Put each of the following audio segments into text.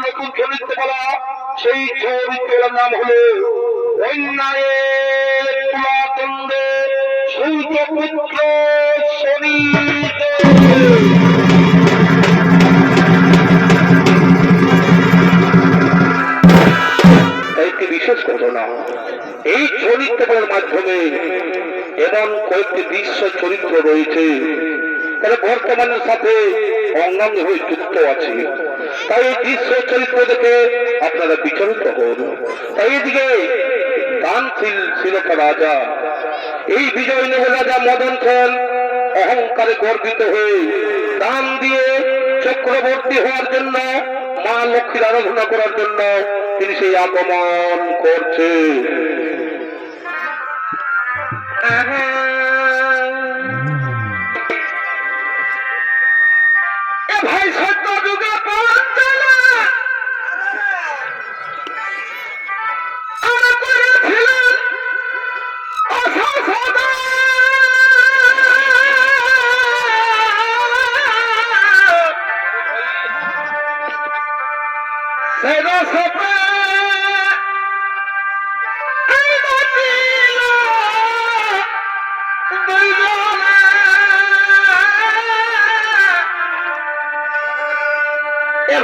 নতুন চরিত্র বলা সেই চরিত্রের নাম হলো অন্যায়ের তুলাদণ্ডে সূর্যপুত্র শনিদেব। একটি বিশেষ ঘটনা এই চরিত্রের মাধ্যমে এমন কয়েকটি দৃশ্য চরিত্র রয়েছে তারা বর্তমানের সাথে অঙ্গাঙ্গ হয়ে যুক্ত আছে। তাই এই দৃশ্য চরিত্র দেখে আপনারা বিচলিত হন। তাই এদিকে দানশীল ছিল রাজা, এই বিজয় নেবে রাজা মদন সেন অহংকারে গর্বিত হয়ে দান দিয়ে চক্রবর্তী হওয়ার জন্য, মা লক্ষ্মীর আরাধনা করার জন্য তিনি সেই আগমন করছে। ভাই সত্য যুগে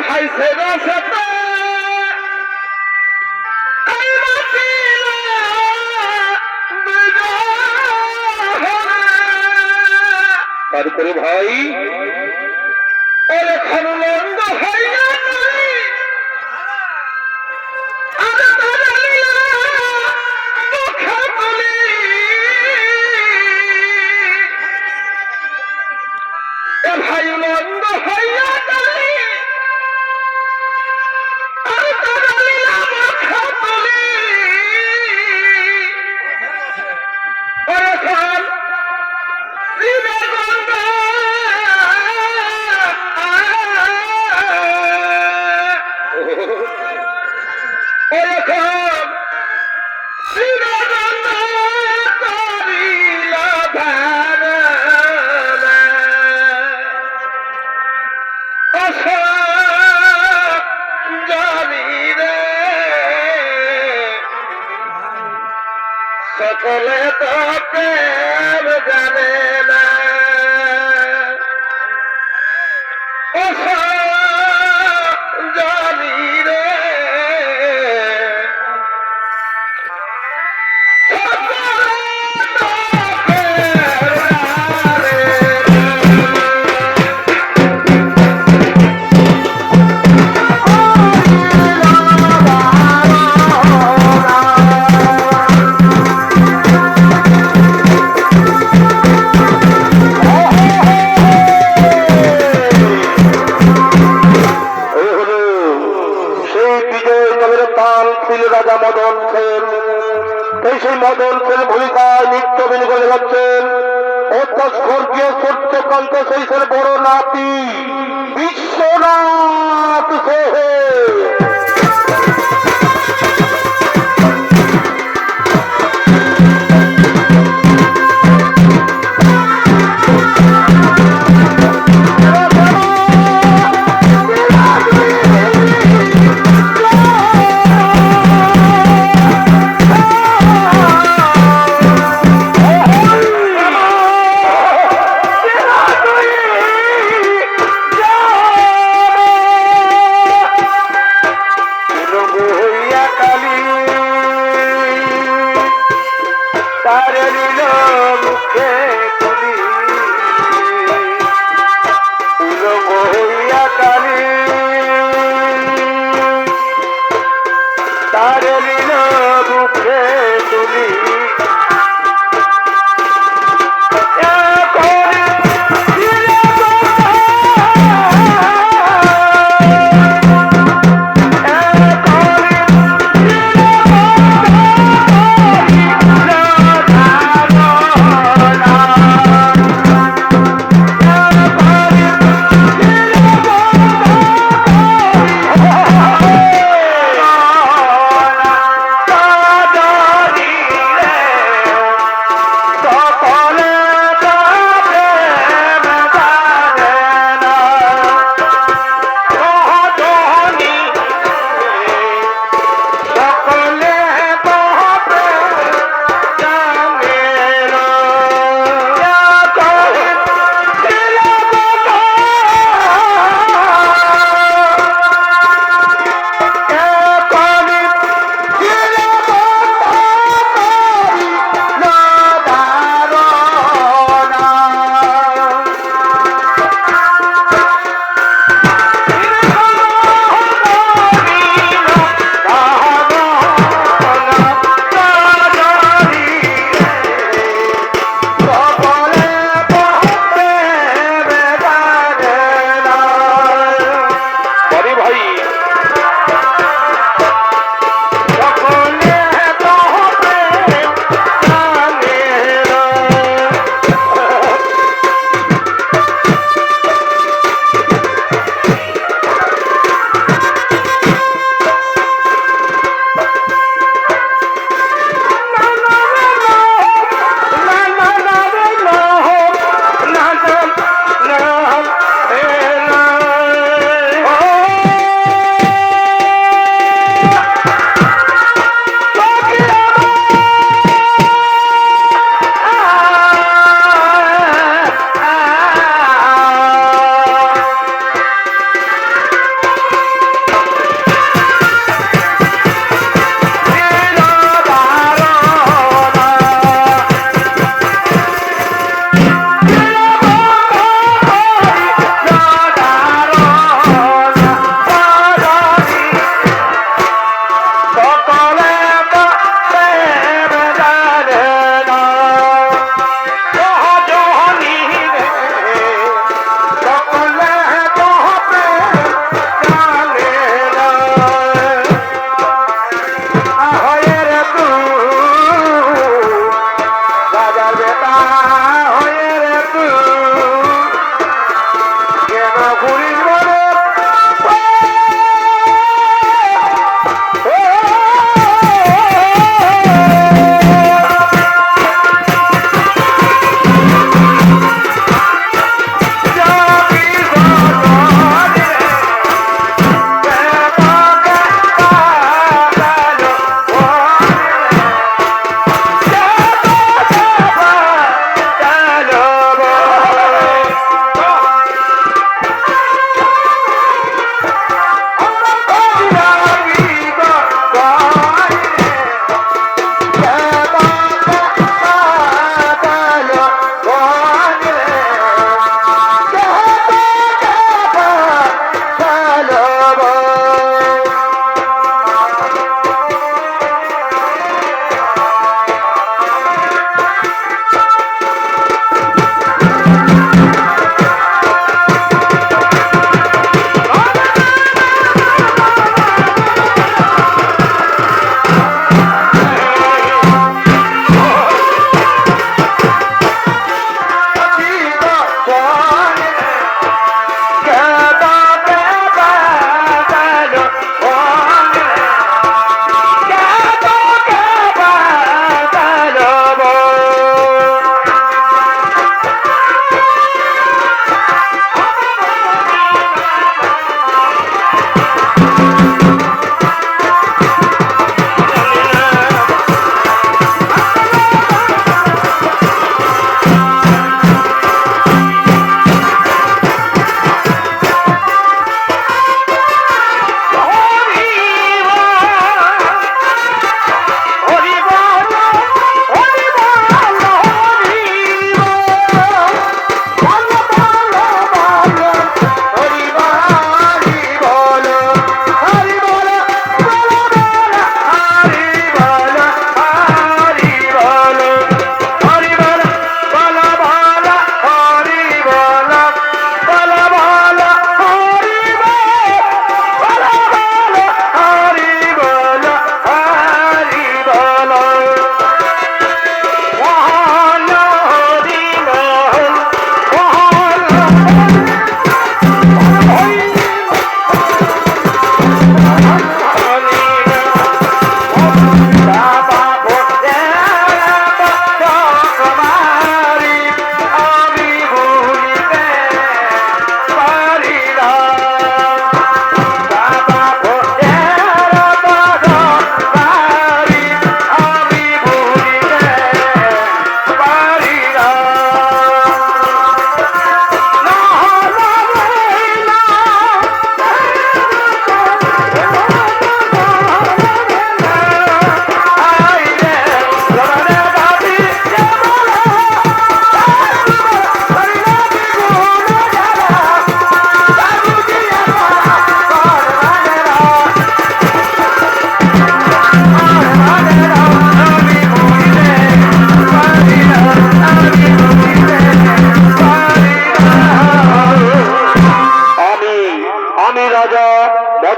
ভাই সেরা সেটা তারপরে ভাই খানুলন্দ হইয়া ভাই নন্দ হইয়া সকলে তো প্রেম জানে না, জানি রে রাজা মদন সেন। সেই মদন সেন ভূমিকায় নৃত্য অভিনয় করে যাচ্ছেন অর্থাৎ স্বর্গীয় সত্যকান্ত সেই বড় নাতি বিশ্বনাথ সেন।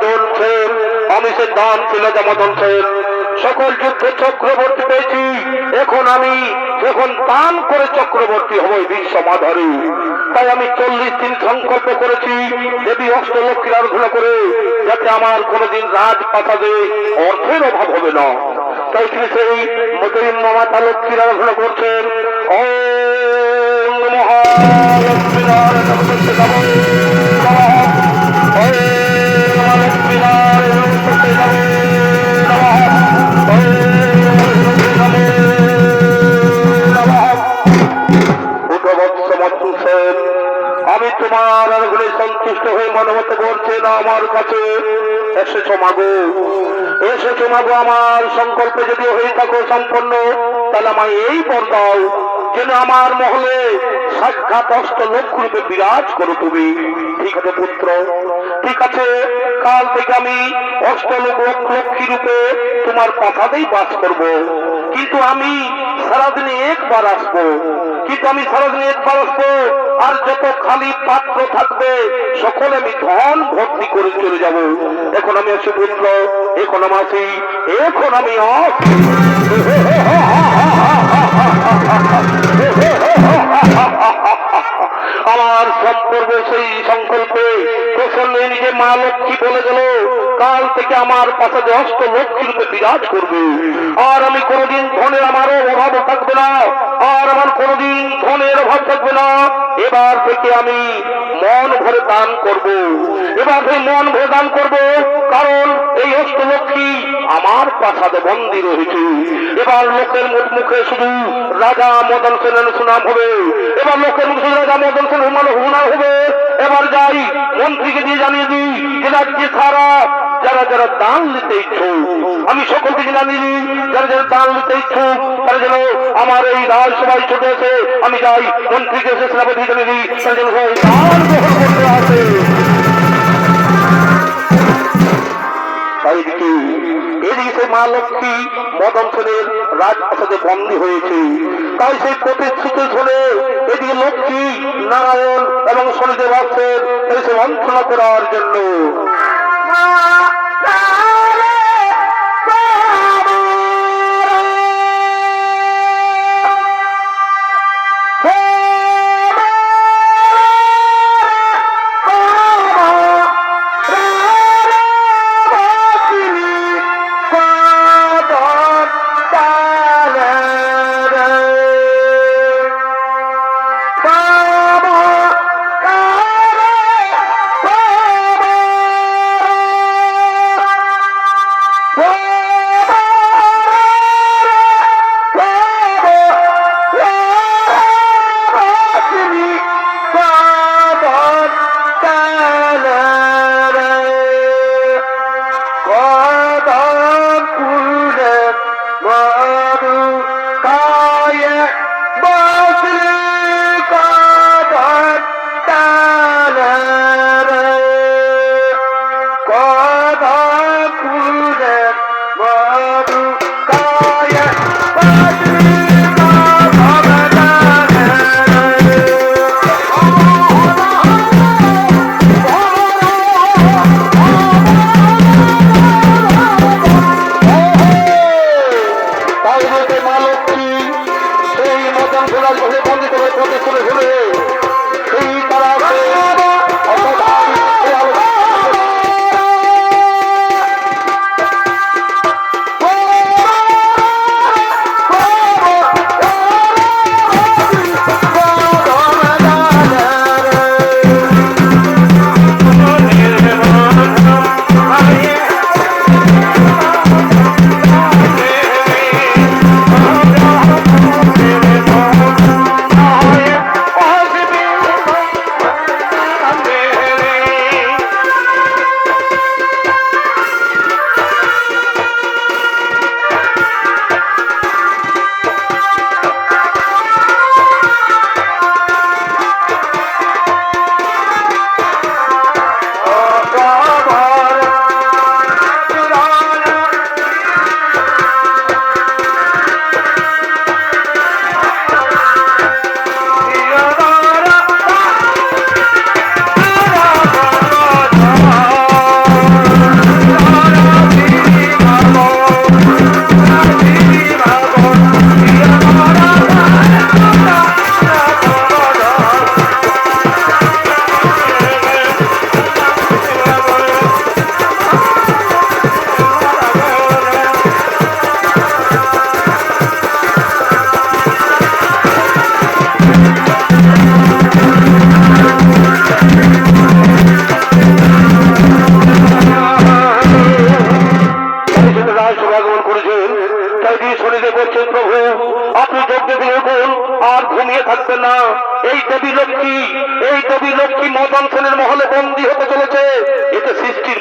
মদন সেন, আমি সে দান ছিল মদন সেন, সকল যুদ্ধে চক্রবর্তী পেয়েছি। এখন আমি যখন দান করে চক্রবর্তী হব বিশ্ব মাধরে, তাই আমি 40 দিন সংকল্প করেছি দেবী অষ্টলক্ষ্মীর আরাধনা করে, যাতে আমার কোনোদিন রাজপ্রাসাদে অর্থের অভাব হবে না। তাই তিনি সেই মাতা লক্ষ্মীর আরাধনা করছেন। ওম মহালক্ষ্মী আমি তোমার আরাধনে সন্তুষ্ট হয়ে মনোমত করছে না আমার কাছে এসেছো মাগো, এসেছো মাগো। আমার সংকল্পে যদি হয়ে থাকো সম্পন্ন, তাহলে আমায় এই বর দাও যেন আমার মহলে সাক্ষাৎ অষ্টলক্ষ্মী রূপে বিরাজ করো তুমি। ঠিক আছে পুত্র, ঠিক আছে, কাল থেকে আমি অষ্টলক্ষ্মী রূপে তোমার প্রাসাদেই বাস করব। কিন্তু আমি সারাদিনে একবার আসবো, কিন্তু আমি সারাদিনে একবার আসবো, আর যত খালি পাত্র থাকবে সকলে আমি ধন ভর্তি করে চলে যাব। এখন আমি আসি পুত্র, এখন আমি আসি, এখন আমি আমার সম্পর্ক সেই সংকল্পে প্রসন্ন নিজে মা লক্ষ্মী বলে গেল, কাল থেকে আমার পাশে অষ্টলক্ষ্মী রূপে বিরাজ করবে। আর আমি কোনোদিন ধনের আমারও অভাব থাকবে না, আর আমার কোনোদিন ধনের অভাব থাকবে না। এবার থেকে আমি মন ভরে দান করব, এবার থেকে মন ভরে দান করব, কারণ এই অষ্টলক্ষ্মী আমার প্রাসাদে বন্দী রয়েছে। এবার লোকের মুখে শুধু রাজা মদন সেনের সুনাম হবে, এবার লোকের মুখে শুধু রাজা মদন সেন হুনার হবে। এবার যাই মন্ত্রীকে দিয়ে জানিয়ে দিই যে রাজ্যে সারা যারা যারা দান নিতে ইচ্ছুক, আমি সকলকে জানিয়ে দিই যারা যারা দান নিতে ইচ্ছুক তারা যেন আমার এই রাজসভায় ছুটে আসে। আমি যাই মন্ত্রীকে এসে সেনাপতি জানিয়ে দিই তারা যেন দান গ্রহণ করতে আসে। এদিকে সেই মা লক্ষ্মী মদন সেনের রাজপ্রাসাদে বন্দী হয়েছে, তাই সেই প্রতিশ্রুতি শুনে এদিকে লক্ষ্মী নারায়ণ এবং শনিদেব আসছেন এসে মন্ত্রণা করার জন্য।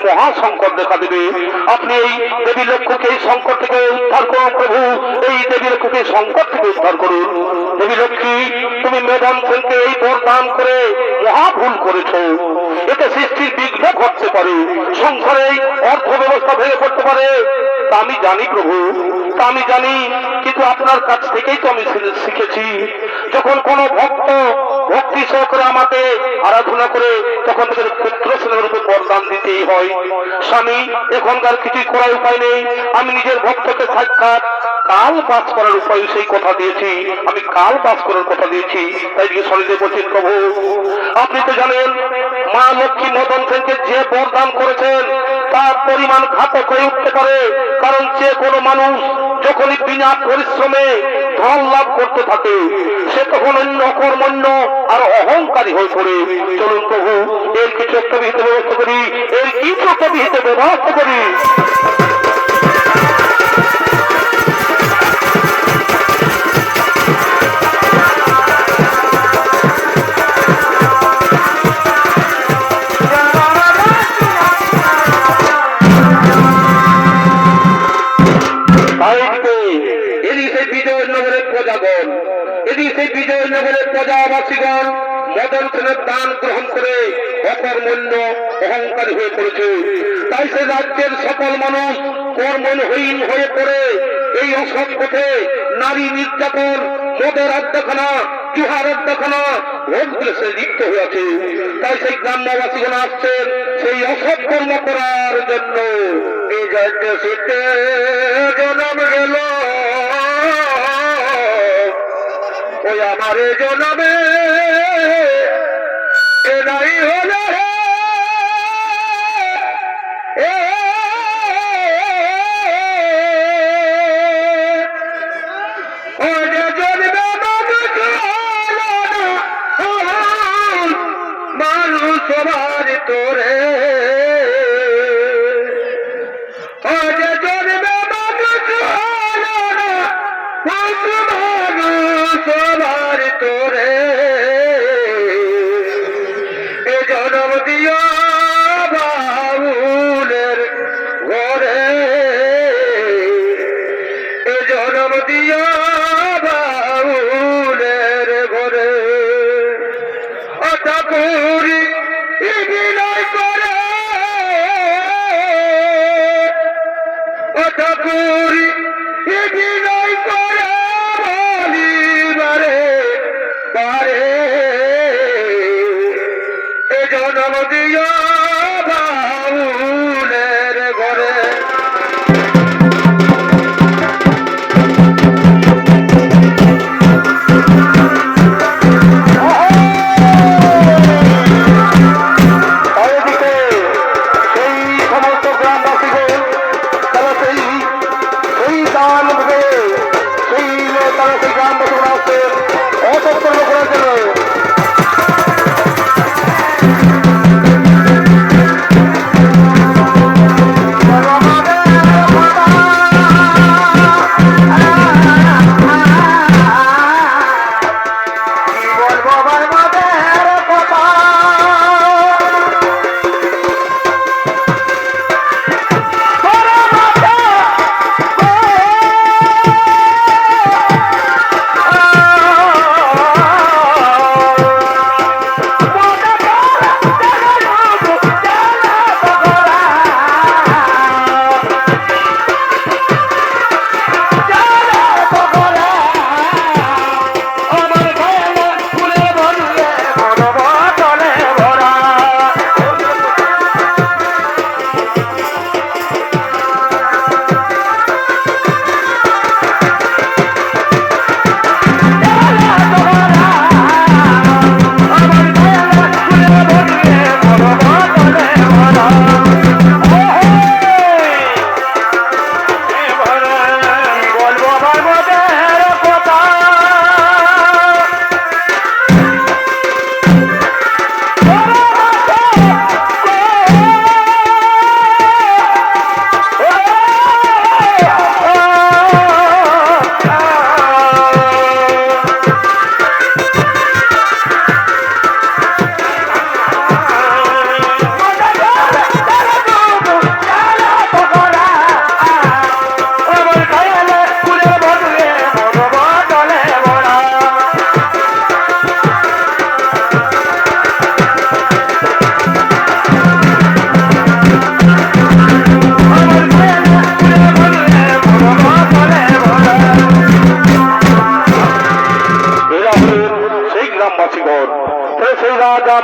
মহা সংকট দেখা দেবে। আপনি এই দেবী লক্ষ্মীকে এই সংকট থেকে উদ্ধার করুন প্রভু, এই দেবী লক্ষ্মীকে সংকট থেকে উদ্ধার করুন। দেবী লক্ষ্মী, তুমি মেধান সেনকে এই বরদান করে মহা ভুল করেছ। এতে সৃষ্টির বিঘ্ন ঘটতে পারে, সংসারে অর্থ ব্যবস্থা ভেঙে পড়তে পারে। তা আমি জানি প্রভু, তা আমি জানি, কিন্তু আপনার কাছ থেকেই তো আমি শিখেছি। যখন কোনো ভক্ত ভক্তি সহকারে আমাকে আরাধনা করে, তখন তাদের পুত্র স্নেহের রূপে বরদান দিতেই হয়। স্বামী, এখনকার কিছুই করার উপায় নেই। আমি নিজের ভক্তকে সাক্ষাৎ কাল বাস করার উপায় সেই কথা দিয়েছি, আমি কাল বাস করার কথা দিয়েছি। তাই যে শরীরে বলছেন প্রভু, আপনি তো জানেন মা লক্ষ্মী মদন সেনকে যে বরদান করেছেন তার পরিমাণ ঘাতক হয়ে উঠতে পারে। কারণ যে কোনো মানুষ যখনই বিনা পরিশ্রমে ধন লাভ করতে থাকে, সে তখন অন্য কর্মণ্য আর অহংকারী হয়ে পড়ে। চলুন প্রভু, এর কিছু একটা বিহিত ব্যবস্থা করি, এর কিছু একটা বিহিত ব্যবস্থা করি। বিজয়নগরের প্রজাবাসীগণ মদন সেনের দান গ্রহণ করে অকর্মণ্য অহংকারী হয়ে পড়েছে। তাই সে রাজ্যের সকল মানুষ কর্মহীন হয়ে পড়ে এই অসৎ পথে নারী নির্যাতন, মদের আড্ডাখানা, জুহার আড্ডাখানা ভোগ সে লিপ্ত হয়েছে। তাই সেই গ্রাম্যবাসীগণ আসছেন সেই অসৎ কর্ম করার জন্য। এই রাজ্য শীতে জনম গেল ওই আমার জনমে নাই হলো মানুষ সবার তোরে সবার তোরে এ জনম দিয়া বাউলের ঘরে, এ জনম দিয়া বাউলের ঘরে। অঠাকুরি বিনয় করে, অঠাকুরি বিনয় করে জনম দিয়া বাউলের ঘরে। সেই সমস্ত গ্রামবাসীগণ তারা সেই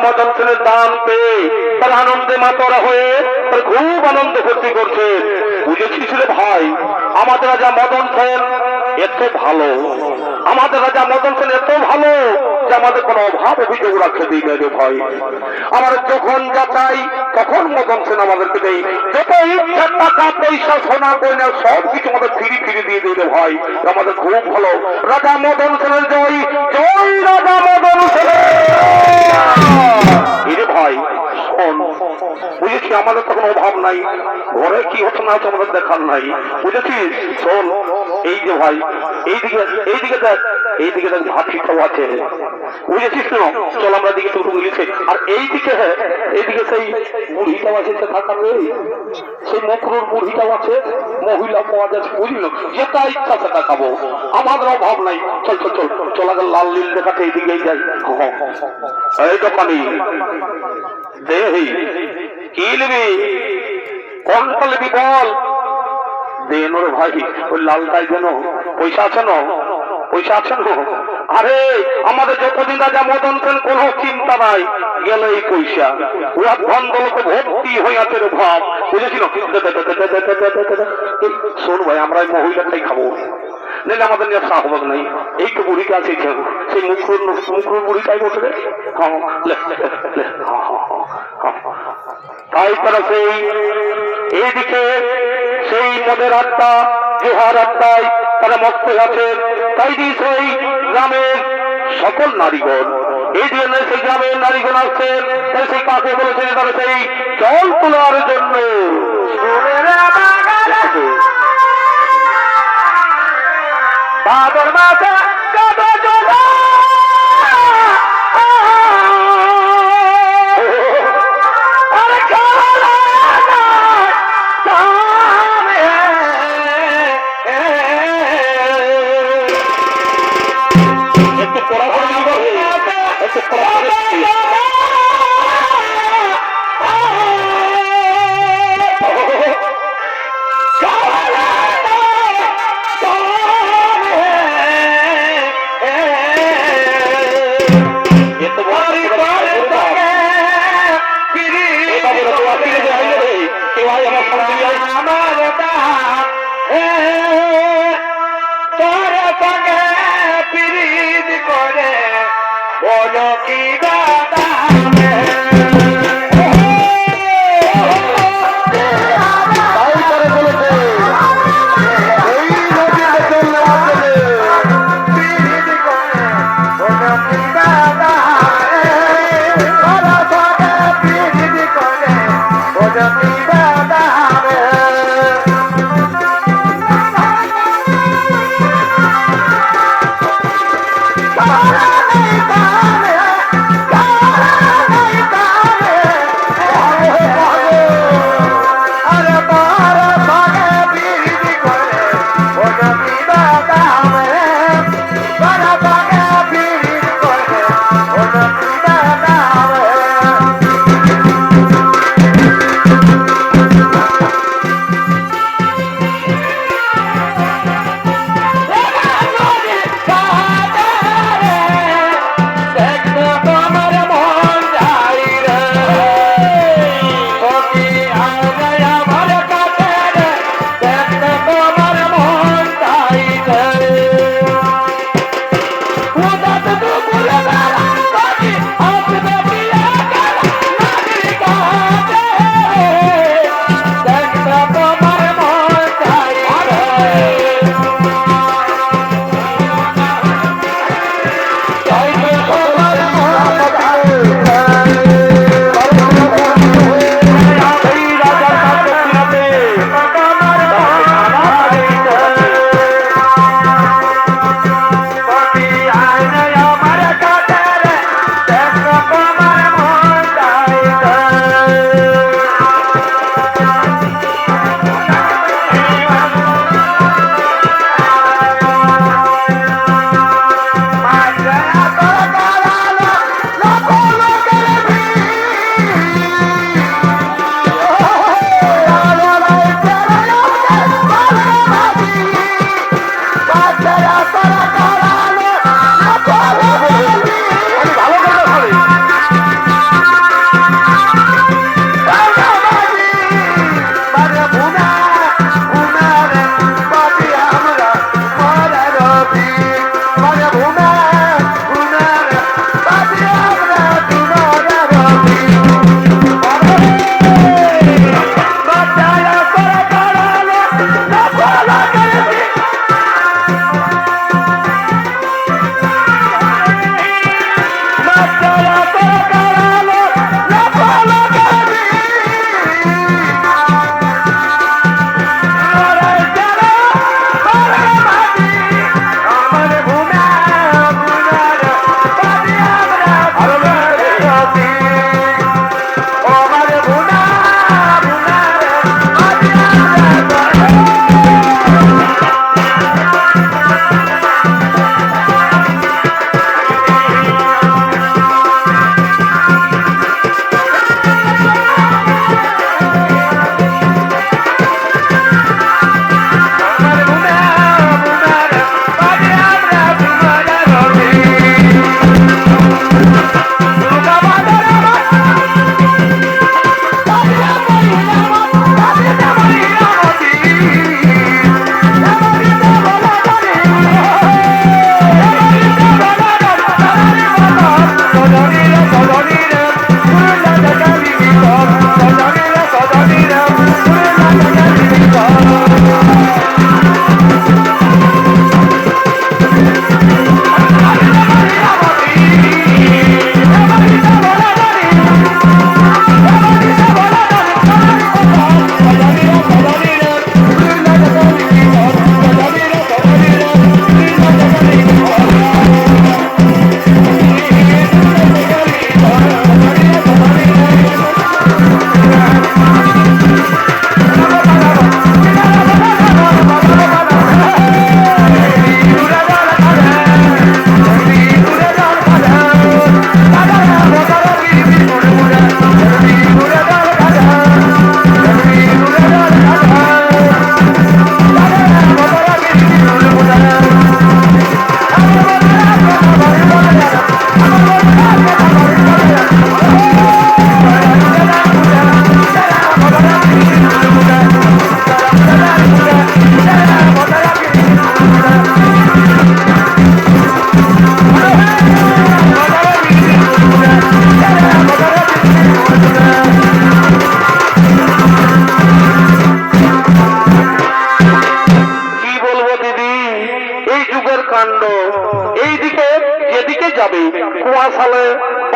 মদন সেনের দান পেয়ে তার আনন্দে মাতোয়ারা হয়ে তার খুব আনন্দ ফুর্তি করছে। বুঝেছিস রে ভাই, আমাদের রাজা মদন সেন এত ভালো, আমাদের রাজা মদন সেন এত ভালো যে আমাদের কোনো অভাব অভিযোগ রাখতে দিই না রে ভাই। আমার যখন যা চাই তখন মদন সেন আমাদেরকে দেয়, যত ইচ্ছা টাকা পয়সা সোনা গয়না সব কিছু আমাদের ফিরি ফিরি দিয়ে দিই রে ভাই। আমাদের খুব ভালো। রাজা মদন সেনের জয়, জয় রাজা মদন সেনের। এরে ভাই শোন, বুঝেছি আমাদের তো কোনো অভাব নাই, ঘরে কি হতো না হতো আমাদের দেখার নাই, বুঝেছিস? শোন, এই যে ভাই এইদিকে এইদিকে দেখ, এইদিকে দেখ ভাত ঠিকঠাক আছে, বুঝেছিস না? চল আমরা দিকে টুকু মিলেছে। আর এইদিকে সেই বুড়িটাও আছে, থাকার নেই, সেই মকরুর বুড়িটাও আছে, মহিলা পাওয়া যাচ্ছে, বুঝলি? যেটা ইচ্ছা সেটা খাবো, আমাদের অভাব নাই। চল চল চল চল, আগে লাল নীল দেখাতে এইদিকেই যাই। এই দোকানি দেহি কি নিবি, কোনটা নিবি বল? দেন ওর ভাই, ওই লালটাই যেন। পয়সা আছে না? পয়সা আছে না? আরে আমাদের যতদিন রাজা মদন সেন কোন চিন্তা নাই, গেল এই পয়সা। ওরা ধন দলকে ভর্তি হয়ে আছে রে ভাব, বুঝেছিল? শোন ভাই, আমরা এই মহিলাটাই খাবো, নাহলে আমাদের নিয়ে সাহবাগ নাই। এই তো বুড়িটা আছে, সেই মুখর বুড়িটাই বসে রে। তাই তারা সেই এইদিকে সেই মদের আড্ডা, জোহার আড্ডায় তারা মস্ত আছে। তাই দিয়ে সেই গ্রামের সকল নারীগণ, এই দিয়ে সেই গ্রামের নারীগণ আসছেন। তাই সেই কাকে বলেছেন তারা সেই জল তোলার জন্য। ভাদর মাসে বলো কি দাদা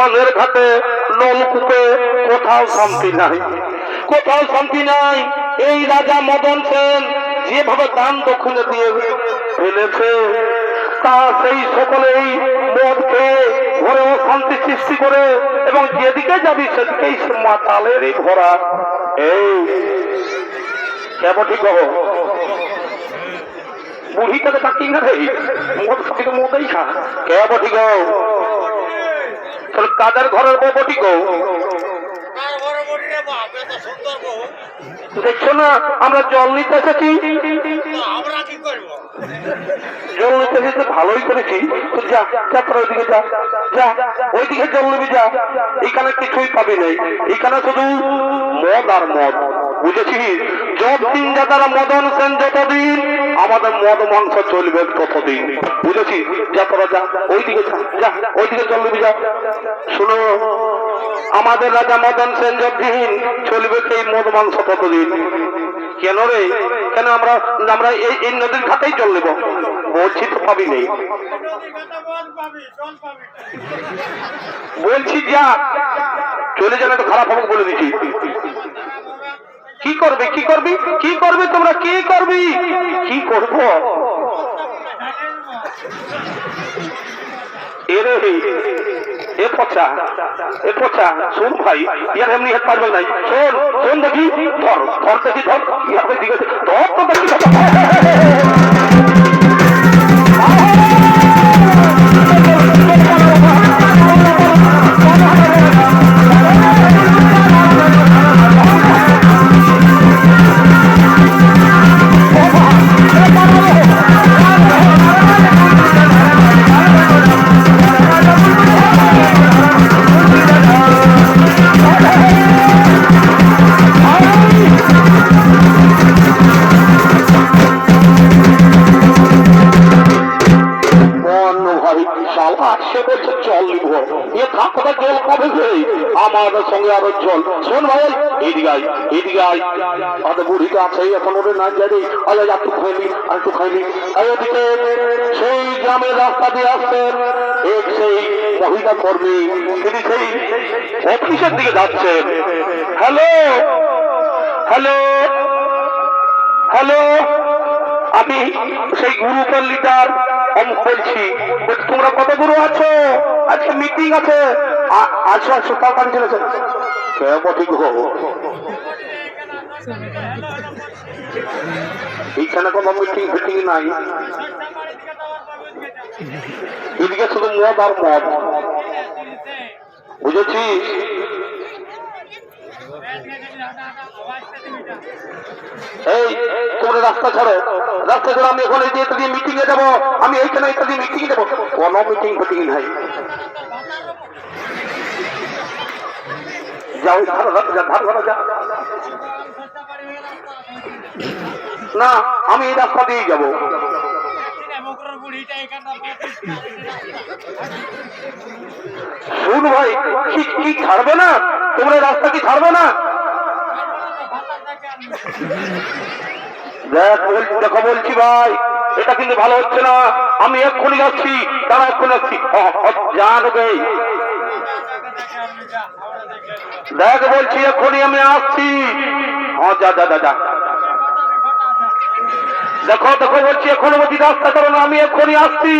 স্নানের ঘাটে নলকূপে কোথাও শান্তি নাই, কোথাও শান্তি নাই। এই রাজা মদন সেন যেভাবে দান দক্ষিণে দিয়ে ফেলেছে, তা সেই সকলেই মদ খেয়ে ঘরেও শান্তি সৃষ্টি করে, এবং যেদিকে যাবি সেদিকেই মাতালেরই ভরা। এই কেমন ঠিক হবো বুড়িটাকে তাকিয়ে না রে, মদ খাতে মদেই খা। কেমন ঠিক তাহলে কাদের ঘরের বউ ঠিক দেখছো না? আমরা জল নিতে এসেছি, জল নিতে এসেছি ভালোই করেছি। তো যা যা তোর ওইদিকে যা, যা ওইদিকে জল নিবি যা। এখানে কিছুই পাবি নাই, এখানে শুধু মদ আর মদ, বুঝেছিস? যতদিন যা তারা মদন সেন যতদিন আমাদের মদ মাংস চলবে ততদিন, বুঝেছিস? যা তোরা যা ওইদিকে যা, যা ওইদিকে জল নিবি যা। শুনো, আমাদের রাজা মদন সেন যতদিন চলবে এই মদ মাংস ততদিন। কেন রে? কেন আমরা আমরা এই নদীর ঘাটেই জল নেব? বলছি তো পাবি নেই, বলছি যা চলে যান, একটু খারাপ হবে বলে দিচ্ছি। কি করবি কি করবি কি করবি তোমরা কি করবি? কি করবো এরে এ পচা, এ পচা। শোন ভাই, ইয়ার এমনি হেট পারবে নাই। শোন শোন দেখি, ধর ধর দেখি, ধর ইয়ার দিকে ধর তো দেখি। আমাদের সঙ্গে আরো জল। শোন ভাই, এদিকে আয়, এদিকে আয়। আমাদের বুড়িটা আছে এখন, ওরে না যাই একটু খাইনি আর একটু খাইনি। ওদিকে সেই গ্রামের রাস্তা দিয়ে আসছেন এক সেই মহিলা কর্মী, তিনি সেই অফিসের দিকে যাচ্ছেন। হ্যালো হ্যালো হ্যালো, আমি সেই গ্রুপের লিডার বলছি। তোমরা কত গুরু আছো? আজকে মিটিং আছে, আসো আসো তাড়াতাড়ি চলেছে। ঠিক হবো, এইখানে কোনো মিটিং ফিটিং নাই, এদিকে শুধু মদ আর মদ, বুঝেছিস? এই তোমরা রাস্তা ছাড়ো, রাস্তা ছাড়ো। আমি এখন এই যে এটা দিয়ে মিটিং এ যাবো, আমি এইখানে এটা দিয়ে মিটিং এ যাবো। কোনো মিটিং ফিটিং নাই, যাও ধার ঘরে যা। না, আমি এই রাস্তা দিয়েই যাবো। শুন ভাই, কি ছাড়বে না? তোমরা রাস্তা কি ছাড়বে না? দেখো বলছি ভাই, এটা কিন্তু ভালো হচ্ছে না। আমি এক্ষুনি যাচ্ছি, তারা এক্ষুনি যাচ্ছি। জানবে দেখ বলছি, এক্ষুনি আমি আসছি। হ্যাঁ যা যা যা। দেখো দেখো বলছি, এখনো বলছি রাস্তা করো না, আমি এক্ষুনি আসছি।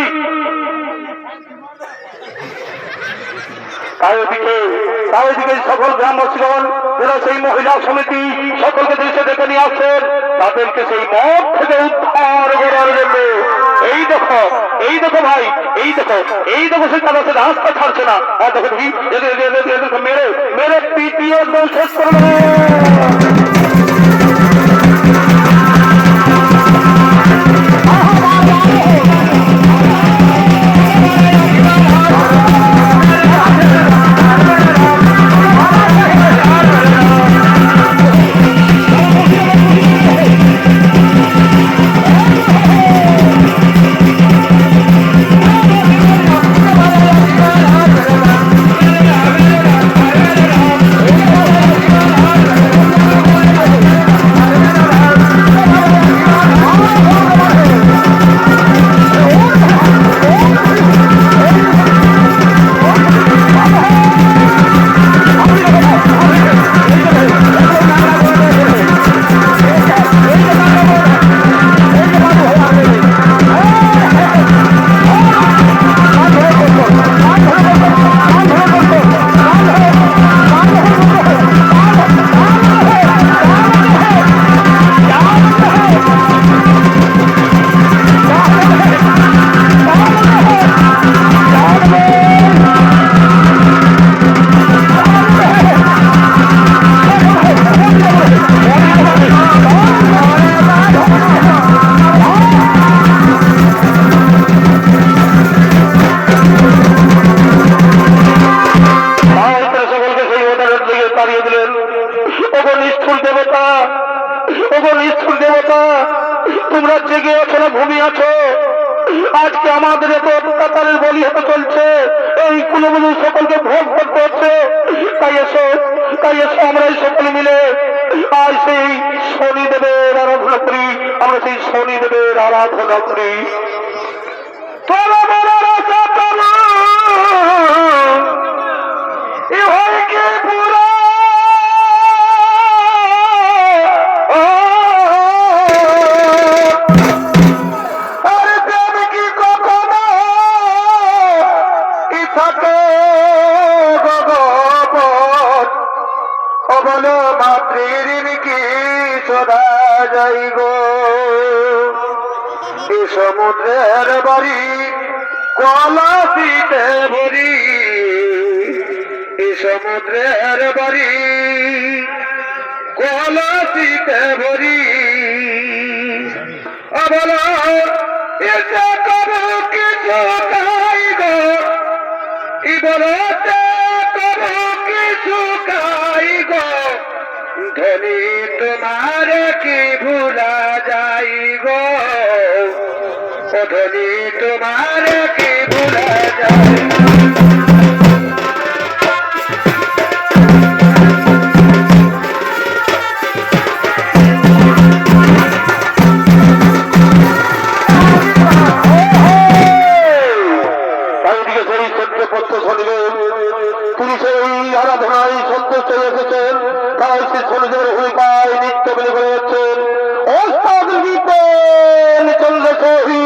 তাই ওদিকে সকল গ্রামবাসীগণ, যারা সেই মহিলা সমিতি সকলকে দেশে ডেকে নিয়ে আসছেন, তাদেরকে সেই মদ থেকে উদ্ধার করার জন্য। এই দেখো এই দেখো ভাই, এই দেখো এই দেখো, সে তারা সে রাস্তা ছাড়ছে না। আর দেখো মেরে মেরে পিটিয়ে শেষ করে দেবতা, তোমরা জেগে আছো না ঘুমিয়ে আছো? আজকে আমাদের এত অত্যাচারের বলি হতে চলছে, এই কুলবুলি সকলকে ভোগ করতে হচ্ছে। তাই এসো আমরা এই সকলে মিলে আজ সেই শনিদেবের আরাধনা করি, আমরা সেই শনিদেবের আরাধনা করি। বলো মাতৃঋণ কি সদা যাইব, এ সমুদ্রের বাড়ি কলসিতে ভরি, এ সমুদ্রের বাড়ি কলসিতে ভরি। বলো এটা কব কিছু খাই গো, ই বলতে কব কিছু খাই গো, ধনী তোমার কি ভুলা যাই গো, ধনী তোমার কি ভুলা যাই। পুলিশের এই আরাধনায় সন্তুষ্ট হয়ে এসেছেন, তাই সে শনিদেবের ভূমিকায় নৃত্য বলে করে যাচ্ছেন। ওস্তাদ বিপেন চন্দ্র কহি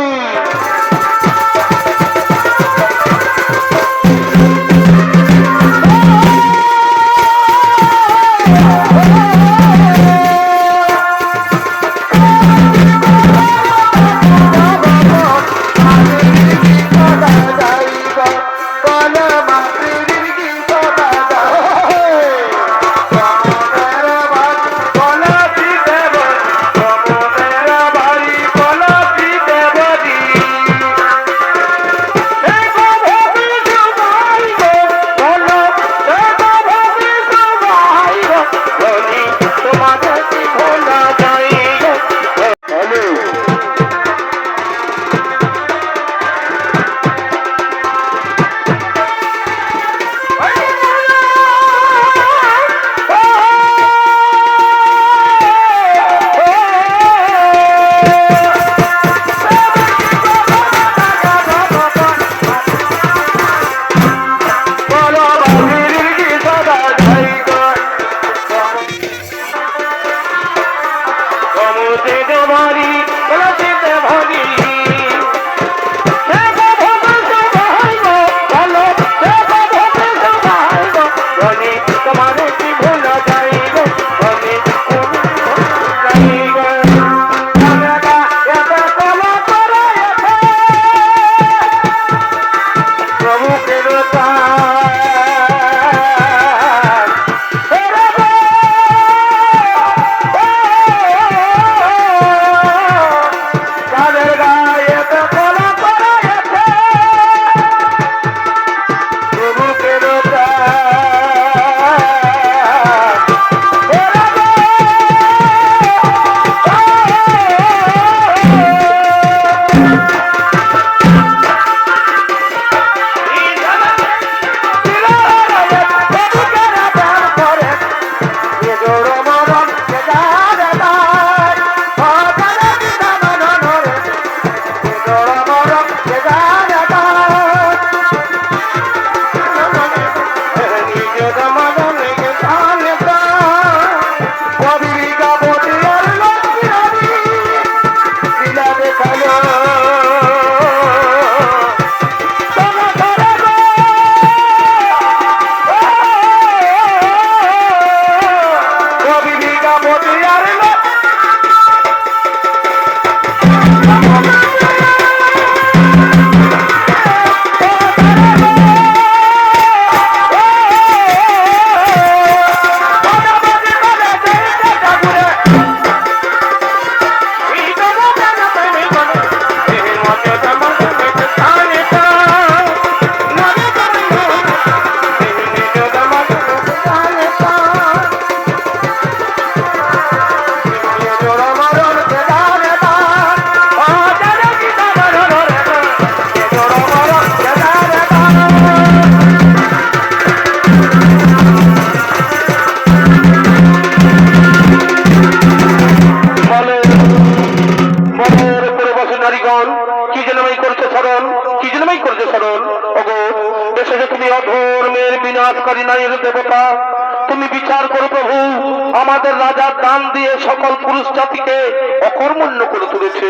করছে স্মরণ। ওগো দেশে যে তুমি অধর্মের বিনাশকারী নারীর দেবতা, তুমি বিচার করো প্রভু। আমাদের রাজার দান দিয়ে সকল পুরুষ জাতিকে অকর্মণ্য করে তুলেছে।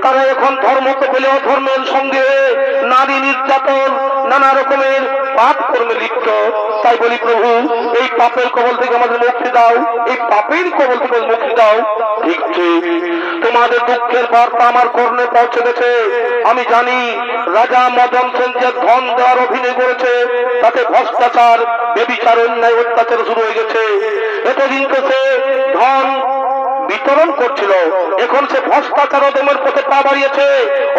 তারা এখন ধর্মকে পেলে অধর্মের সঙ্গে নারী নির্যাতন নানা রকমের পাপ কর্মে লিপ্ত। তাই বলি প্রভু, এই পাপের কবল থেকে আমাদের মুক্তি দাও, এই পাপের কবল থেকে মুক্তি দাও। ঠিক ঠিক, তোমাদের দুঃখের বার্তা আমার কর্ণে পৌঁছে গেছে। আমি জানি রাজা মদন সেন যে ধন দেওয়ার অভিনয় করেছে, তাতে ভ্রষ্টাচার, বেবিচার, অন্যায়, অত্যাচার শুরু হয়ে গেছে। এতদিন তো সে ধন বিতরণ করছিল, এখন সে ভ্রষ্টাচার অধমের পথে পা বাড়িয়েছে,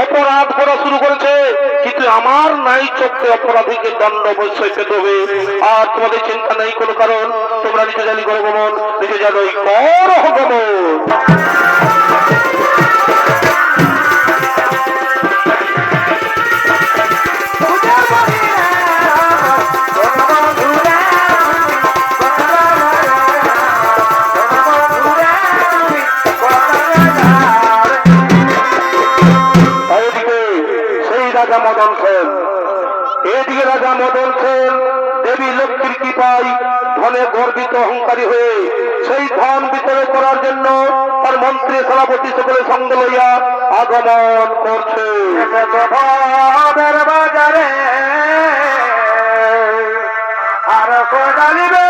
অপরাধ করা শুরু করেছে। কিন্তু আমার নাই চোখে অপরাধীকে দণ্ড অবশ্যই পেতে হবে। আর তোমাদের চিন্তা নেই কোনো কারণ, তোমরা নিজে জানি করো গমন, নিজে জানোই কর গমন। মদন সেন, এদিকে রাজা মদন সেন দেবী লক্ষ্মীর কৃপায় ধনে গর্বিত অহংকারী হয়ে সেই ধন বিতরণ করার জন্য তার মন্ত্রী সেনাপতি সকলে সঙ্গে লইয়া আগমন করছে। বাজারে আর কোদালিবে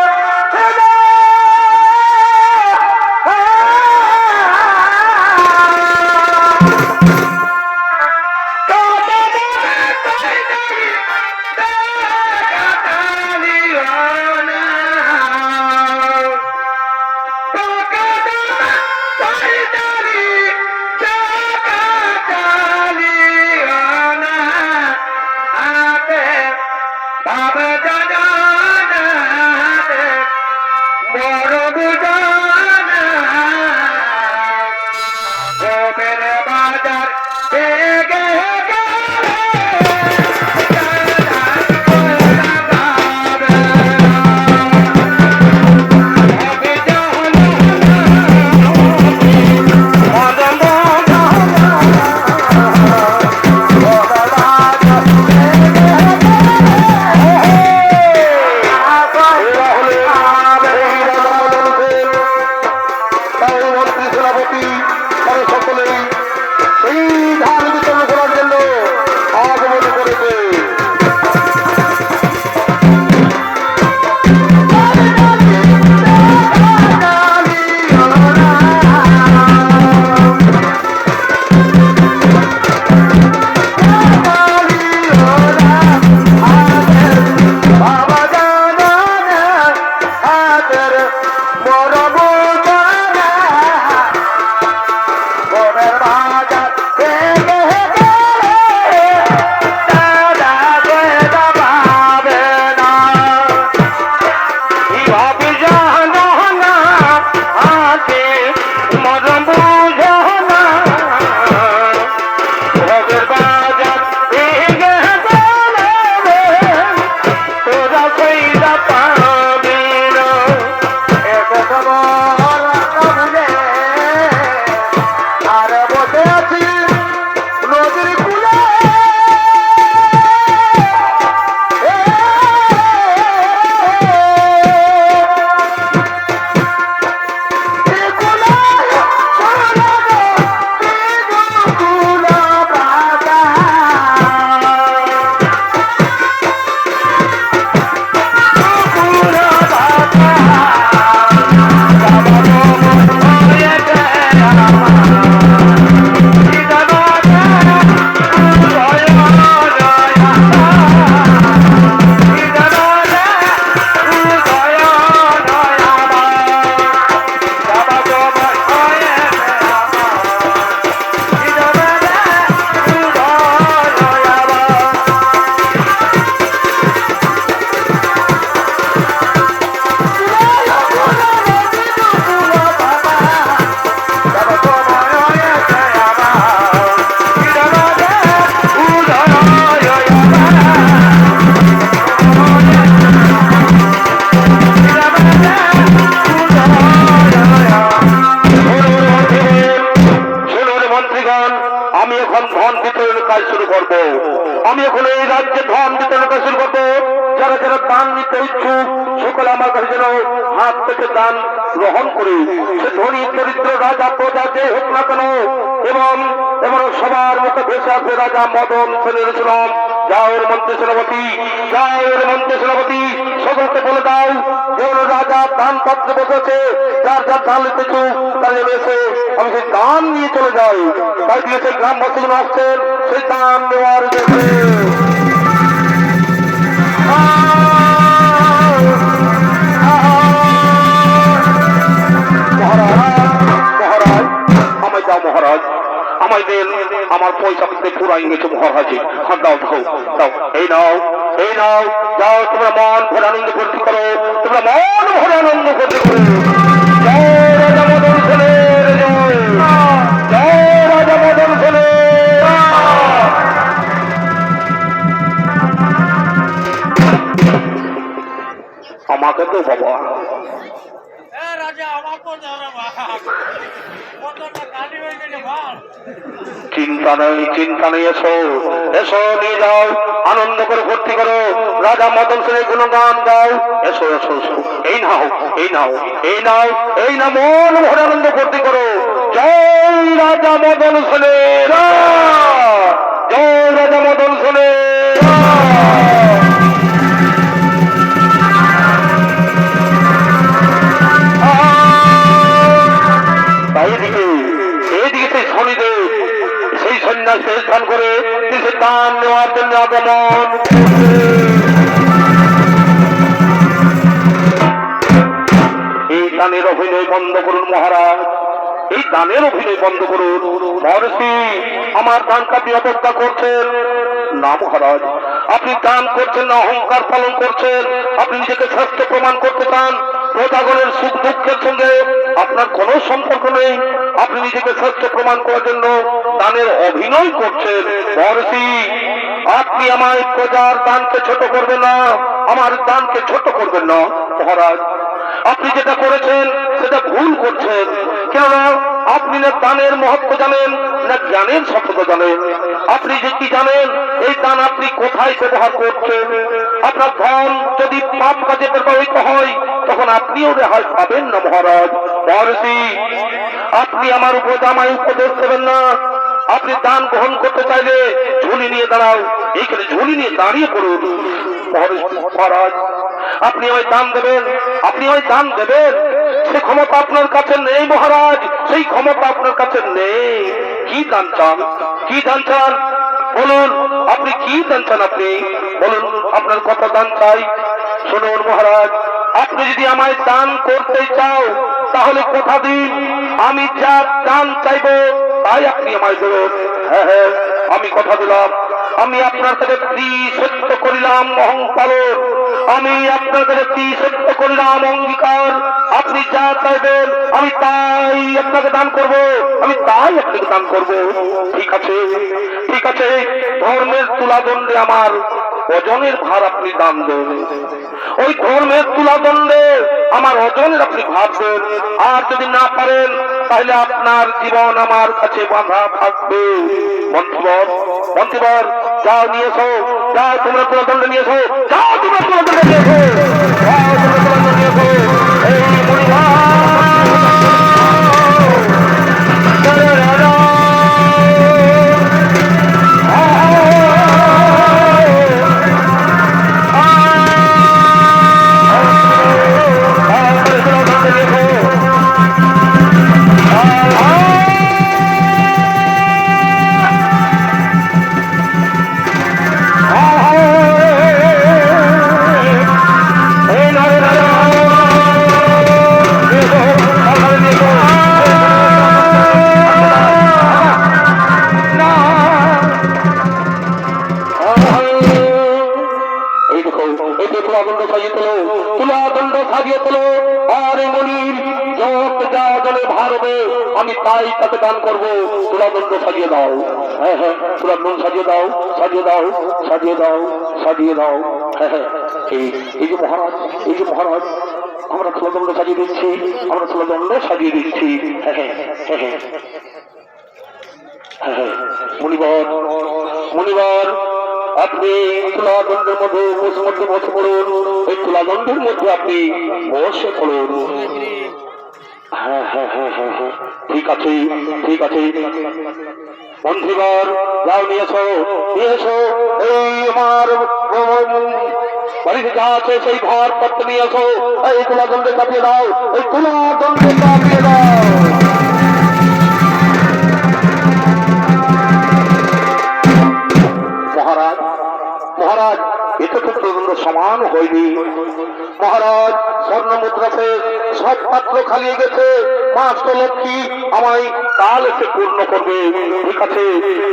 কাজ শুরু করবো। আমি এখন এই রাজ্যে ধন বিতরণ কাজ শুরু করবো। যারা যারা দান নিতে ইচ্ছুক সকলে আমার কাছে যেন হাত থেকে দান গ্রহণ করে, সে ধনী দরিদ্র রাজা প্রজা যে হোক না কেন, এবং এবং সবার মুখে ভেসে আসবে রাজা মদন সেনের সুনাম। যাও মন্ত্রী সেনাপতি, যাও মন্ত্রী সেনাপতি, সকলকে বলে দাও যেন রাজা দান পাত্রে বসেছে, যার যার দান নিতেছ তার এসে আমি সেই দান নিয়ে চলে যাই। তাই দিয়ে সেই গ্রামবাসীগুলো আসছেন সেই দান নেওয়ার জন্য। মহারাজ আমায় দাও, মহারাজ আমায় দেন, আমার পয়সা পেতে পুরাই গেছে মহারাজে। হাত দাও, দাও দাও, এই নাও, এই নাও, যাও তোমরা মন ভরে আনন্দ করতে করো, তোমরা মন ভরে আনন্দ করতে করো। জয় রাজা মদন সেনের জয়, জয় রাজা মদন সেনের। আমাকে তো বাবা চিন্তা নেই, চিন্তা নেই, এসো এসো, নিয়ে যাও, আনন্দ করে ভর্তি করো, রাজা মদন সেনের গুণগান গাও। এসো এসো এসো, এই নাও, এই নাও, এই নাও, এই না, মন ভরে আনন্দ ভর্তি করো। জয় রাজা মদন সেনের, জয় রাজা মদন সেনের। এইদিকে এইদিকে সেই শনিদেব সেই সন্ন্যাসী স্থান করে সে দান নেওয়ার জন্য আগমন। এই দানের অভিনয় বন্ধ করুন মহারাজ, এই দানের অভিনয় বন্ধ করুন। মহর্ষি আমার দানকে আপনি অপেক্ষা করছেন না মহারাজ, আপনি দান করছেন না অহংকার পালন করছেন, আপনি নিজেকে শ্রেষ্ঠ প্রমাণ করতে চান। প্রজাগণের সুখ দুঃখের সঙ্গে আপনার কোনো সম্পর্ক নেই, আপনি নিজেকে শ্রেষ্ঠ প্রমাণ করার জন্য দানের অভিনয় করছেন। মহর্ষি আপনি আমার প্রজার দানকে ছোট করবেন না, আমার দানকে ছোট করবেন না মহারাজ। আপনি যেটা করেছেন সেটা ভুল করছেন, কেননা আপনি না দানের মহত্ব জানেন না জ্ঞানের সত্যতা জানেন। আপনি যে কি জানেন এই দান আপনি কোথায় ব্যবহার করছেন। আপনার ধন যদি পাপ কাজে ব্যবহৃত হয় তখন আপনিও রেহাই পাবেন না মহারাজ। মহর্ষি আপনি আমার উপর আমায় উপদেশ দেবেন না। আপনি দান গ্রহণ করতে চাইলে ঝুলি নিয়ে দাঁড়াও, এইখানে ঝুলি নিয়ে দাঁড়িয়ে পড়ুন। মহারাজ আপনি আমায় দান দেবেন, আপনি আমায় দান দেবেন, সে ক্ষমতা আপনার কাছে নেই মহারাজ, সেই ক্ষমতা আপনার কাছে নেই। কি দান চান, কি দান চান বলুন, আপনি কি দান চান, আপনি বলুন, আপনার কত দান চাই। শুনুন মহারাজ, আপনি যদি আমায় দান করতে চাও তাহলে কথা দিন, আমি যা দান চাইব তাই আপনি আমায় দেবেন। হ্যাঁ হ্যাঁ, আমি কথা দিলাম, আমি আপনার কাছে সত্য করিলাম অহংকার, আমি আপনার কাছে সত্য করিলাম অঙ্গীকার। আপনি যা চাইবেন আমি তাই আপনাকে দান করব, আমি তাই আপনাকে দান করব। ঠিক আছে, ঠিক আছে, ধর্মের তুলাদণ্ডে আমার ওজনের ভার আপনি দান দেন, ওই ধর্মের তুলাদণ্ডে আমার ওজনের আপনি ভার দেন। আর যদি না পারেন তাহলে আপনার জীবন আমার কাছে বাঁধা থাকবে। মন্ত্রীবর, মন্ত্রীবর, যাও নিয়ে এসো, যাও তোমরা তুলাদণ্ড নিয়ে এসো, যাও তোমরা তুলাদণ্ড নিয়ে এসো, যাও তোমরা তুলাদণ্ড নিয়ে এসো। এই আমি তাই তাকে দান করবো। তুলাদণ্ড সাজিয়ে দাও, হ্যাঁ হ্যাঁ, তুলাদণ্ড সাজিয়ে দাও, সাজিয়ে দাও, সাজিয়ে দাও, সাজিয়ে দাও। হ্যাঁ হ্যাঁ, এই যে মহারাজ, এই যে মহারাজ, আমরা তুলাদণ্ড সাজিয়ে দিচ্ছি, আমরা তুলাদণ্ড সাজিয়ে দিচ্ছি। হ্যাঁ হ্যাঁ হ্যাঁ হ্যাঁ হ্যাঁ হ্যাঁ, মুনিবর মনিবার আপনি তুলাদণ্ডের মধ্যে বসে পড়ুন, এই তুলাদণ্ডের মধ্যে আপনি বসে পড়ুন। হ্যাঁ হ্যাঁ হ্যাঁ হ্যাঁ হ্যাঁ, ঠিক আছে ঠিক আছে। মন্ত্রীবার যাও নিয়ে এসো এই আমার বাড়িতে যা আছে সেই ঘর পত্র নিয়ে এসো, এই তুলাদণ্ডে চাপিয়ে দাও, এই তুলাদণ্ডে চাপিয়ে দাও। মহারাজ মহারাজ, এটা তো তুলাদণ্ড সমান হয়নি মহারাজ। স্বর্ণ মুদ্রা সব পাত্র খালিয়ে গেছে, মাস্ত লক্ষ্মী আমায় কাল এসে পূর্ণ করবে। ঠিক আছে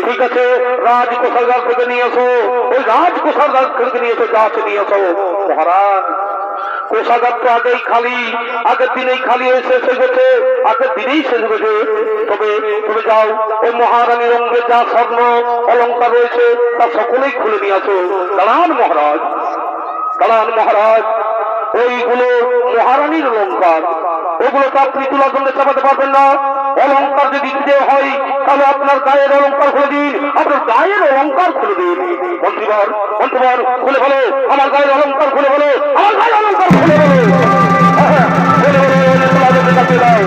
ঠিক আছে, রাজকোষাগার থেকে নিয়ে এসো, ওই রাজকোষাগার থেকে নিয়ে এসো, যা আছে নিয়ে এসো। মহারাজ কোষাগার তো আগেই খালি, আগের দিনেই খালি হয়ে শেষ হয়ে গেছে, আগের দিনেই শেষ হয়ে গেছে। তবে তুমি যাও, ওই মহারানীর অঙ্গে যা স্বর্ণ অলঙ্কার রয়েছে তা সকলেই খুলে নিয়ে আসো। দাঁড়ান মহারাজ, দাঁড়ান মহারাজ, ওইগুলো মহারানীর অলঙ্কার, ওগুলো তো আপনি তুলাদণ্ডে চাপাতে পারবেন না। অলঙ্কার যদি দিতে হয় তাহলে আপনার গায়ের অলঙ্কার খুলে দিন, আপনার গায়ের অলঙ্কার খুলে দিন। মন্ত্রীবর মন্ত্রীবর খুলে বলো, আমার গায়ের অলঙ্কার খুলে বলো, আমার গায়ের অলঙ্কার খুলে বলো, খুলে বলো, তুলাদণ্ডে চাপিয়ে দাও।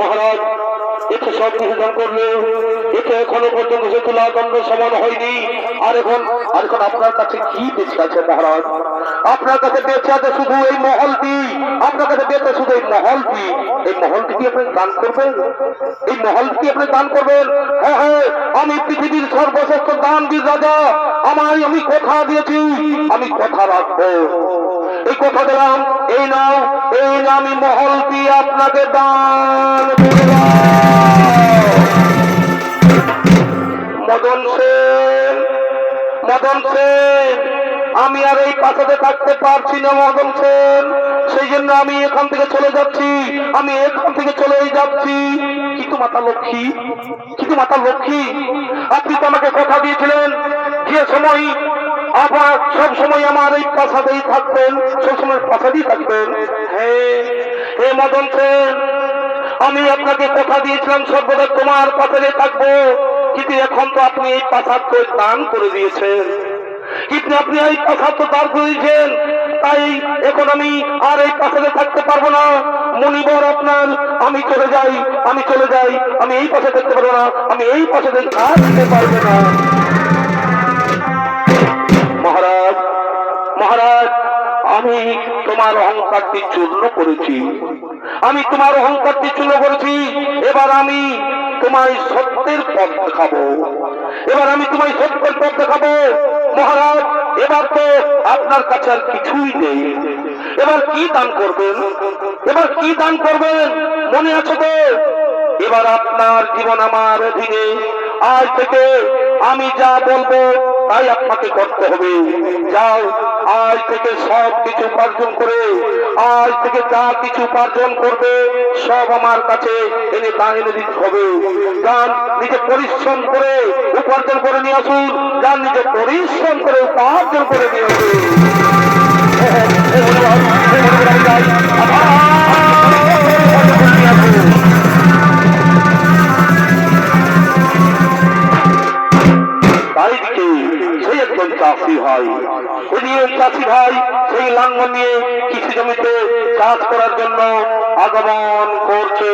মহারাজ এতে সব নিবেদন করলে এতে এখনো পর্যন্ত সে তুলাদণ্ড সমান হয়নি। আর এখন আপনার কাছে কি বেঁচে আছে মহারাজ? আপনার কাছে বেঁচে আছে শুধু এই মহলটি, আপনার কাছে বেঁচে শুধু এই মহলটি। এই মহলটি কি আপনি দান করবেন? এই মহলটি কি আপনি দান করবেন? হ্যাঁ হ্যাঁ, আমি পৃথিবীর সর্বশ্রেষ্ঠ দানবীর রাজা, আমি কথা দিয়েছি, আমি কথা রাখবো। এই কথা দিলাম, এই নাও আমি মহলটি আপনাকে দান করলাম। মদন সেন, মদন সেন, আমি আর এই প্রাসাদে থাকতে পারছি না মদন সেন, সেই জন্য আমি এখান থেকে চলে যাচ্ছি, আমি এখান থেকে চলেই যাচ্ছি। কিন্তু মাতা লক্ষ্মী, কিন্তু মাতা লক্ষ্মী, আপনি তো আমাকে কথা দিয়েছিলেন যে সময় আবার সব সময় আমার এই প্রাসাদেই থাকবেন, সবসময় প্রাসাদেই থাকবেন। হে মদন সেন, আমি আপনাকে কথা দিয়েছিলাম সর্বদা তোমার প্রাসাদে থাকবো, কিন্তু এখন তো আপনি এই প্রাসাদ তো দান করে দিয়েছেন, কিন্তু আপনি এই প্রাসাদ তো দান করে দিয়েছেন, তাই এখন আমি আর এই প্রাসাদে থাকতে পারবো না। মনিবর আপনার, আমি চলে যাই, আমি চলে যাই, আমি এই প্রাসাদে থাকতে পারবো না, আমি এই প্রাসাদে থাকতে পারবো না। মহারাজ মহারাজ, আমি তোমার অহংকারটি চূর্ণ করেছি, আমি তোমার অহংকারটি চূর্ণ করেছি। এবার আমি তোমায় সত্যের পথ দেখাবো, এবার আমি তোমায় সত্যের পথ দেখাবো। মহারাজ এবার তো আপনার কাছে আর কিছুই নেই, এবার কি দান করবেন? এবার কি দান করবেন মনে আছে তো? এবার আপনার জীবন আমার অধীনে, আজ থেকে আমি যা বলবো তাই আপনাকে করতে হবে। যাও, আজ থেকে সব কিছু উপার্জন করে, আজ থেকে যা কিছু উপার্জন করবে সব আমার কাছে এনে দান এনে দিতে হবে। যান নিজে পরিশ্রম করে উপার্জন করে নিয়ে আসুন, যান নিজে পরিশ্রম করে উপার্জন করে নিয়ে আসুন। চাষি ভাই, চাষি ভাই সেই লাঙ্গল নিয়ে কৃষি জমিতে চাষ করার জন্য আগমন করছে।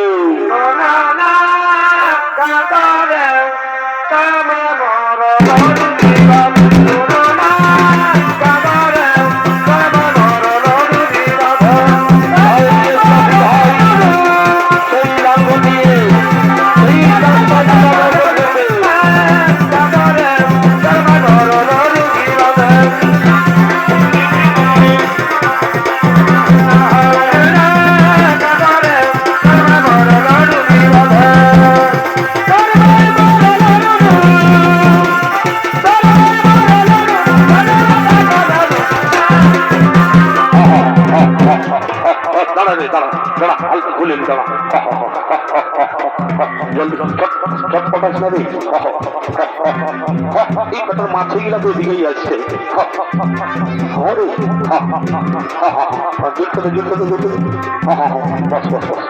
দাঁড়া হালকা খুলে নি দাঁড়া জলদি চটপটাস না রে এই বেটার মাছগুলা তো দিকেই আসছে বস বস বস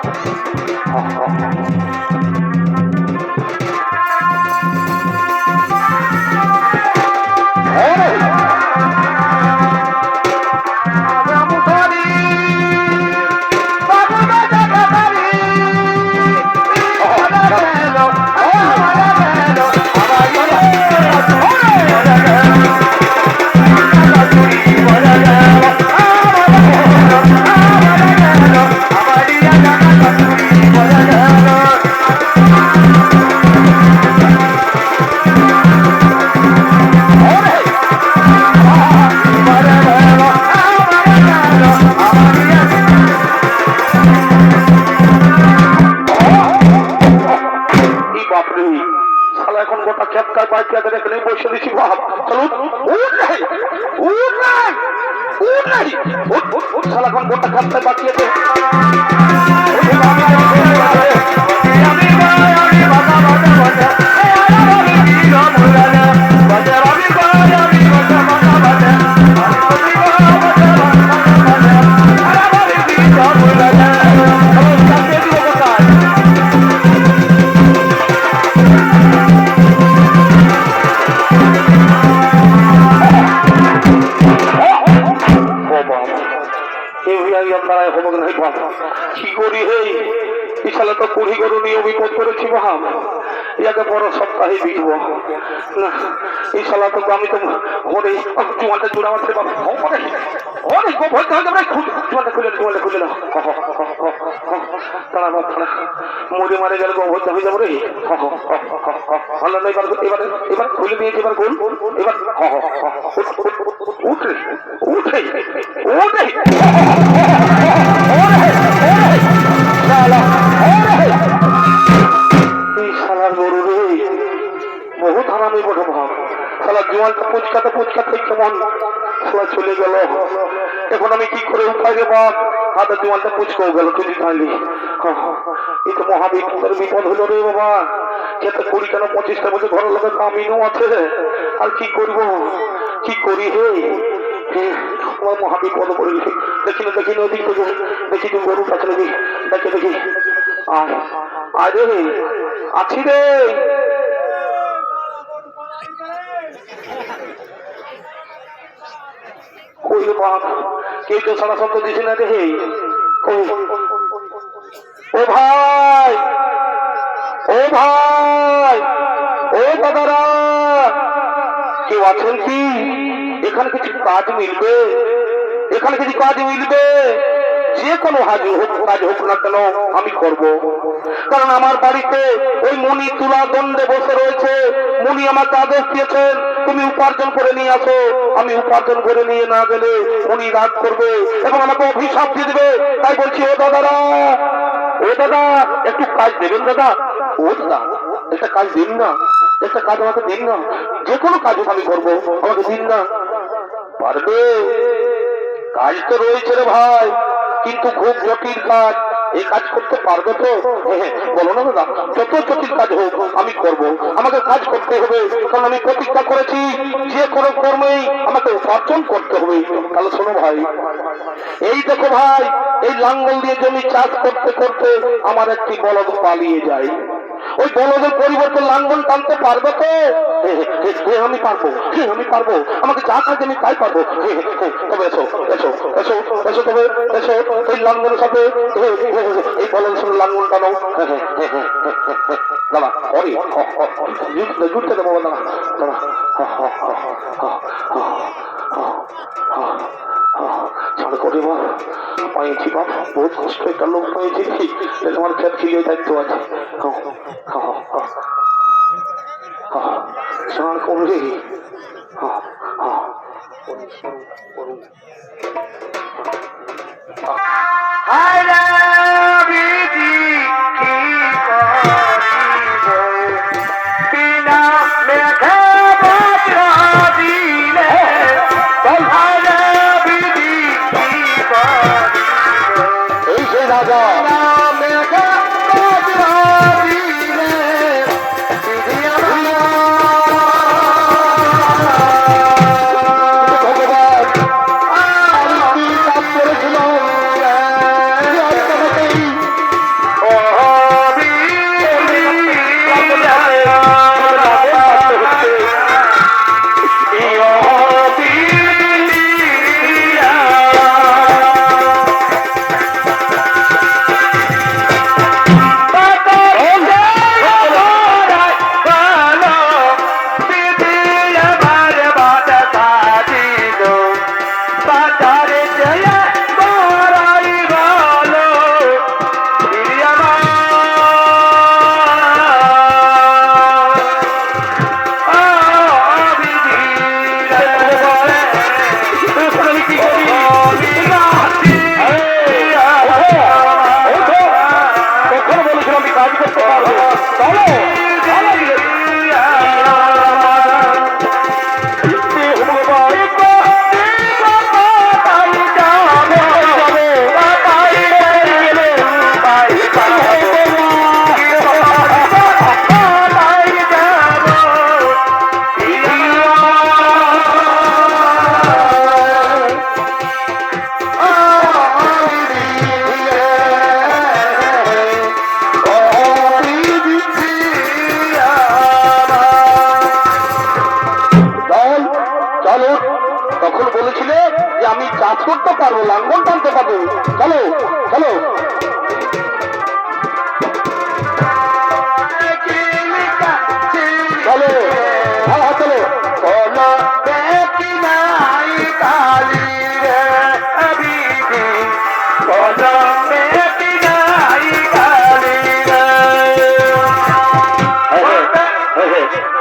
সালাখন গোটা খাপটা বাঁচিয়েছে কি করি হে বিশালে তো কুড়ি গরু নিয়ে বিপদ করেছি ভাব ইয়াকে বড় সপ্তাহে বিকব না এই শালা তো আমি তো ওরে তোমাদের জোড়া মারতে পারবো অনেক তোমাদের খুলে না তারা মরে মারে গেলে গোভরটা হয়ে যাবো রে ভালো না এবার খুলে দিয়েছে এবার গোল এবার উঠে উঠে উঠে এই শালার গরু রে বহুত হারামি বটে ভাব শালা জোয়ানটা পুচকাতে কেমন শালা চলে গেল এখন আমি কি করে উপায় রে বাপ হাতে জোয়ানটা পুচকেও গেল তুই তাহলে এই তো মহাবিপদের বিপদ হলো রে বাবা খেতে 20 কেন 25টা বছর ঘরের লোকের কামিনও আছে আর কি করব কি করি হে আমার মহাবিপদ পড়ে গেছে দেখি ওদিক থেকে দেখি তুমি গরুর কাছে দেখি আরে আছি রে কই বাপ কেউ তো সারা শব্দ দিছে না রে ও ভাই ও ভাই ও দাদারা কেউ আছেন কি এখানে কিছু কাজ মিলবে যে কোনো কাজ হোক না কেন আমি করব কারণ আমার বাড়িতে ওই মুনি তুলা দণ্ডে বসে রয়েছে মুনি আমাকে আদেশ দিয়েছেন তুমি উপার্জন করে নিয়ে আসো আমি উপার্জন করে নিয়ে না গেলে মুনি রাগ করবে এবং আমাকে অভিশাপ দিয়ে দেবে তাই বলছি ও দাদা একটু কাজ দেবেন দাদা একটা কাজ দিন না একটা কাজ আমাকে দিন না যে কোনো কাজ আমি করবো আমাকে দিন না পারবে কাজ তো রয়েছে রে ভাই কিন্তু খুব জটিল কাজ এই কাজ করতে পারবে তো বলো না দাদা যত জটিল কাজ হোক আমি করব আমাকে কাজ করতে হবে কারণ আমি প্রতিজ্ঞা করেছি যে কোনো কর্মেই আমাকে উপার্জন করতে হবে তাহলে শোনো ভাই এই দেখো ভাই এই লাঙ্গল দিয়ে জমি চাষ করতে করতে আমার একটি বলদ পালিয়ে যায় ওই বলদের পরিবর্তে লাঙ্গল টানতে পারবে তো আমি পারবো আমাকে যা কাজ আমি তাই পারবো তবে এসো তবে এসো এই লাঙ্গলের সাথে এই বলদের সাথে লাঙ্গল টানো দাদা জুটতে দেবো দাদা ছাড় করে মা পাইছি বাপ বহুত কষ্ট একটা লোক পাইছি তোমার খেত খিলিয়ে দায়িত্ব আছে স্নান করবে রাজা তখন বলেছিলে যে আমি চাষ করতে পারবো, লাঙ্গল টানতে পারবো। চলো চলো চলো, হ্যাঁ চলো।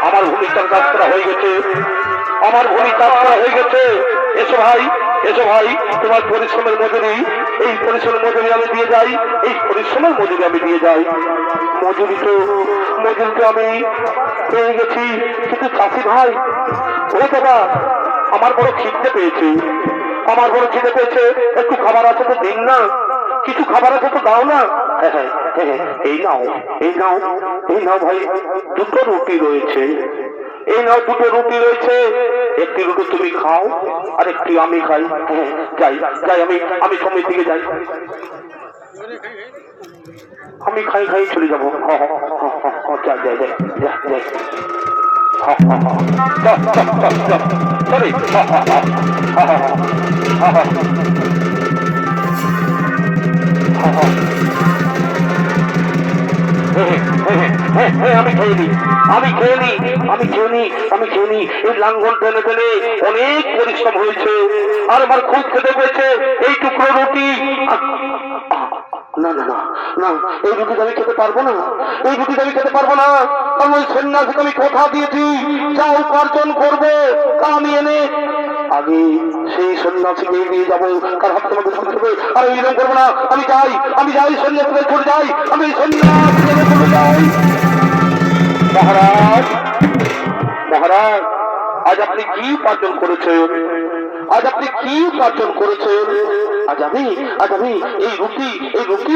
আমার ভূমিকার কাজ করা হয়ে গেছে, আমার ভূমি কাজ করা হয়ে গেছে। এসো ভাই, এসো ভাই, তোমার পরিশ্রমের মজুরি, এই পরিশ্রমের মজুরি আমি দিয়ে যাই, এই পরিশ্রমের মজুরি আমি দিয়ে যাই। মজুরি তো আমি পেয়ে গেছি, কিন্তু চাষি ভাই, ও বাবা, আমার বড় খিদে পেয়েছে, আমার বড় খিদে পেয়েছে, একটু খাবার আছে তো দিন না, কিছু খাবার আছে তো দাও না। এই নাও, এই নাও, এই নাও ভাই, দুটো রুটি রয়েছে, এই নাও দুটো রুটি রয়েছে, একটি রুটি তুমি খাও আর একটি আমি খাই। যাই যাই, আমি সময় দিকে যাই, আমি খাই খাই চলে যাবো। যাই যাই যাই যাই, আমি খেয়ে নি, আমি খেয়ে নি, আমি খেয়ে নি, আমি খেয়ে নি। এই লাঙ্গল টেনে টেনে অনেক পরিশ্রম হয়েছে, আর আমার খুব খেতে পেয়েছে। এই টুকরো রুটি, না না না না, এই রুটি আমি খেতে পারবো না, এই রুটি আমি খেতে পারবো না। কারণ ওই সন্ন্যাসীকে আমি কথা দিয়েছি, যা উপার্জন করবো তা আমি এনে আগে সেই সন্ন্যাসীকে নিয়ে যাবো, কার হাত তোমাকে শুনতে হবে। আর এইরকম করবো না, আমি যাই সন্ন্যাসীকে ছুটে যাই, আমি সন্ন্যাসীকে ছুটে যাই। মহারাজ, মহারাজ, আজ আপনি কি উপার্জন করেছেন? আজ আপনি কি উপার্জন করেছেন? আজ আমি এই রুটি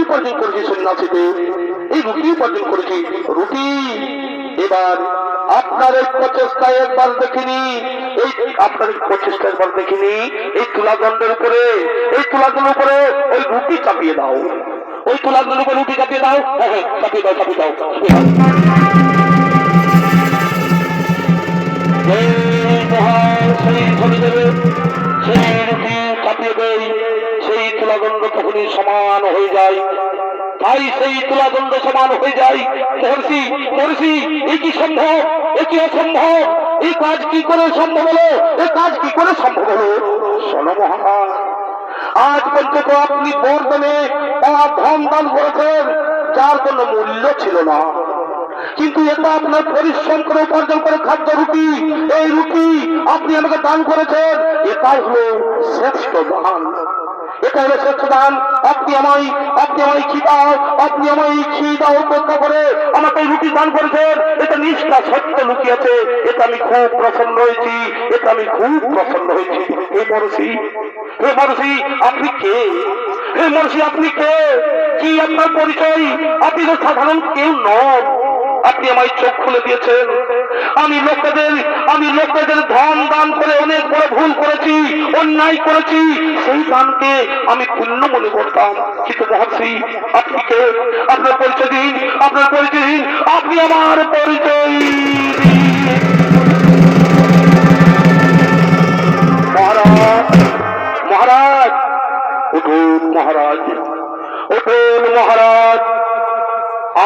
উপার্জন করেছি সন্ন্যাসীতে, এই রুটি উপার্জন করেছি, রুটি। এবার আপনার এই প্রচেষ্টায় একবার দেখিনি, এই আপনার প্রচেষ্টা একবার দেখিনি, এই তুলাদণ্ডের উপরে, এই তুলাদণ্ডের উপরে ওই রুটি চাপিয়ে দাও, ওই তুলাদণ্ডের উপরে রুটি চাপিয়ে দাও। হ্যাঁ, চাপিয়ে দাও, চাপিয়ে দাও, চাপিয়ে দাও। সেই ধরে দেবে, সেই রুটি চাপিয়ে দেয়, সেই তুলাদণ্ড তখনই সমান হয়ে যায়। তাই সেই তুলাদণ্ড সমান হয়ে যায়। মহর্ষি, মহর্ষি, এ কি সম্ভব, এ কি অসম্ভব, এই কাজ কি করে সম্ভব হলো, এই কাজ কি করে সম্ভব হলো? শোনো মহারাজ, আজ পর্যন্ত আপনি বর্ধনে ধন দান করেছেন, যার কোনো মূল্য ছিল না, কিন্তু এটা আপনার পরিশ্রম করে উপার্জন করে খাদ্য রুটি, এই রুটি আপনি আমাকে দান করেছেন, এটাই হলো শ্রেষ্ঠ দান, এটা হলো শ্রেষ্ঠ দান। আপনি আমায় খিদাও, আপনি আমায় খিদাও উপেক্ষা করে আমাকে রুটি দান করেছেন, এটা নিষ্ঠা সত্য লুকিয়েছে, এটা আমি খুব প্রসন্ন হয়েছি, এটা আমি খুব প্রসন্ন হয়েছি। এই মরসি, হে মরসি আপনি কে? হে মরসি আপনি কে? কি আপনার পরিচয়? আপনি তো সাধারণ কেউ নন। আপনি আমায় চোখ খুলে দিয়েছেন। আমি লোকেদের ধন দান করে অনেক বড় ভুল করেছি, অন্যায় করেছি। সেই দানকে আমি পুণ্য মনে করতাম। কিন্তু মহর্ষি আপনি কে? আপনার পরিচয় দিন, আপনার পরিচয় দিন, আপনি আমার পরিচয় দিন। মহারাজ, মহারাজ, উঠুন মহারাজ, উঠুন মহারাজ।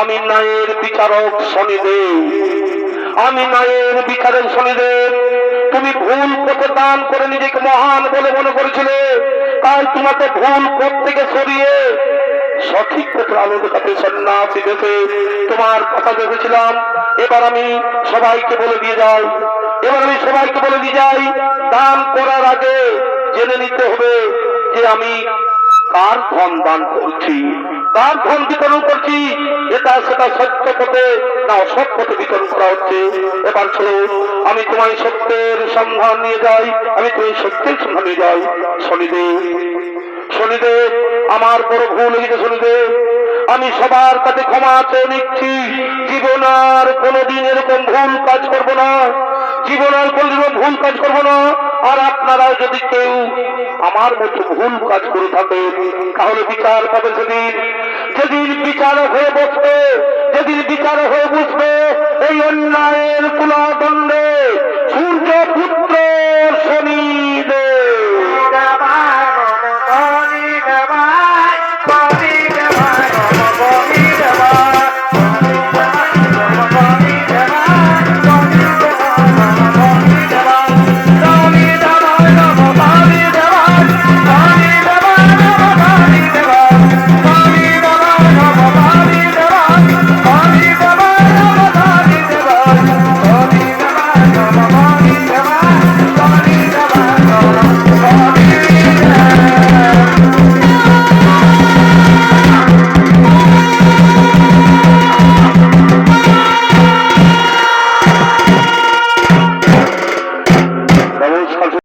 আমি ন্যায়ের বিচারক শনিদেব, আমি ন্যায়ের বিচারক শনিদেব। তুমি ভুল পথে দান করে নিজেকে মহান বলে মনে করেছিলে, তাই তোমাকে ভুল পথ থেকে সরিয়ে সঠিক পথে আলো দেখাতে সন্ন্যাসী দেশে তোমার কথা দেখেছিলাম। এবার আমি সবাইকে বলে দিয়ে যাই, দান করার আগে জেনে নিতে হবে যে আমি কার ধন দান করছি, কার ধন বিতরণ করছি। এটা সেটা সত্য পথে না অসৎ পথে বিতরণ করা হচ্ছে। এবার চলো আমি তোমায় সত্যের সন্ধান নিয়ে যাই, শনিদেব, শনিদেব আমার বড় ভুল হয়েছে শনিদেব। আমি সবার কাছে ক্ষমা চেয়ে নিচ্ছি। জীবন আর কোনোদিন এরকম ভুল কাজ করবো না, আর আপনারা যদি কেউ আমার মতো ভুল কাজ করে থাকে তাহলে বিচার পাবে যেদিন বিচার হয়ে বসবে, এই অন্যায়ের তুলাদণ্ডে সূর্য পুত্র শনি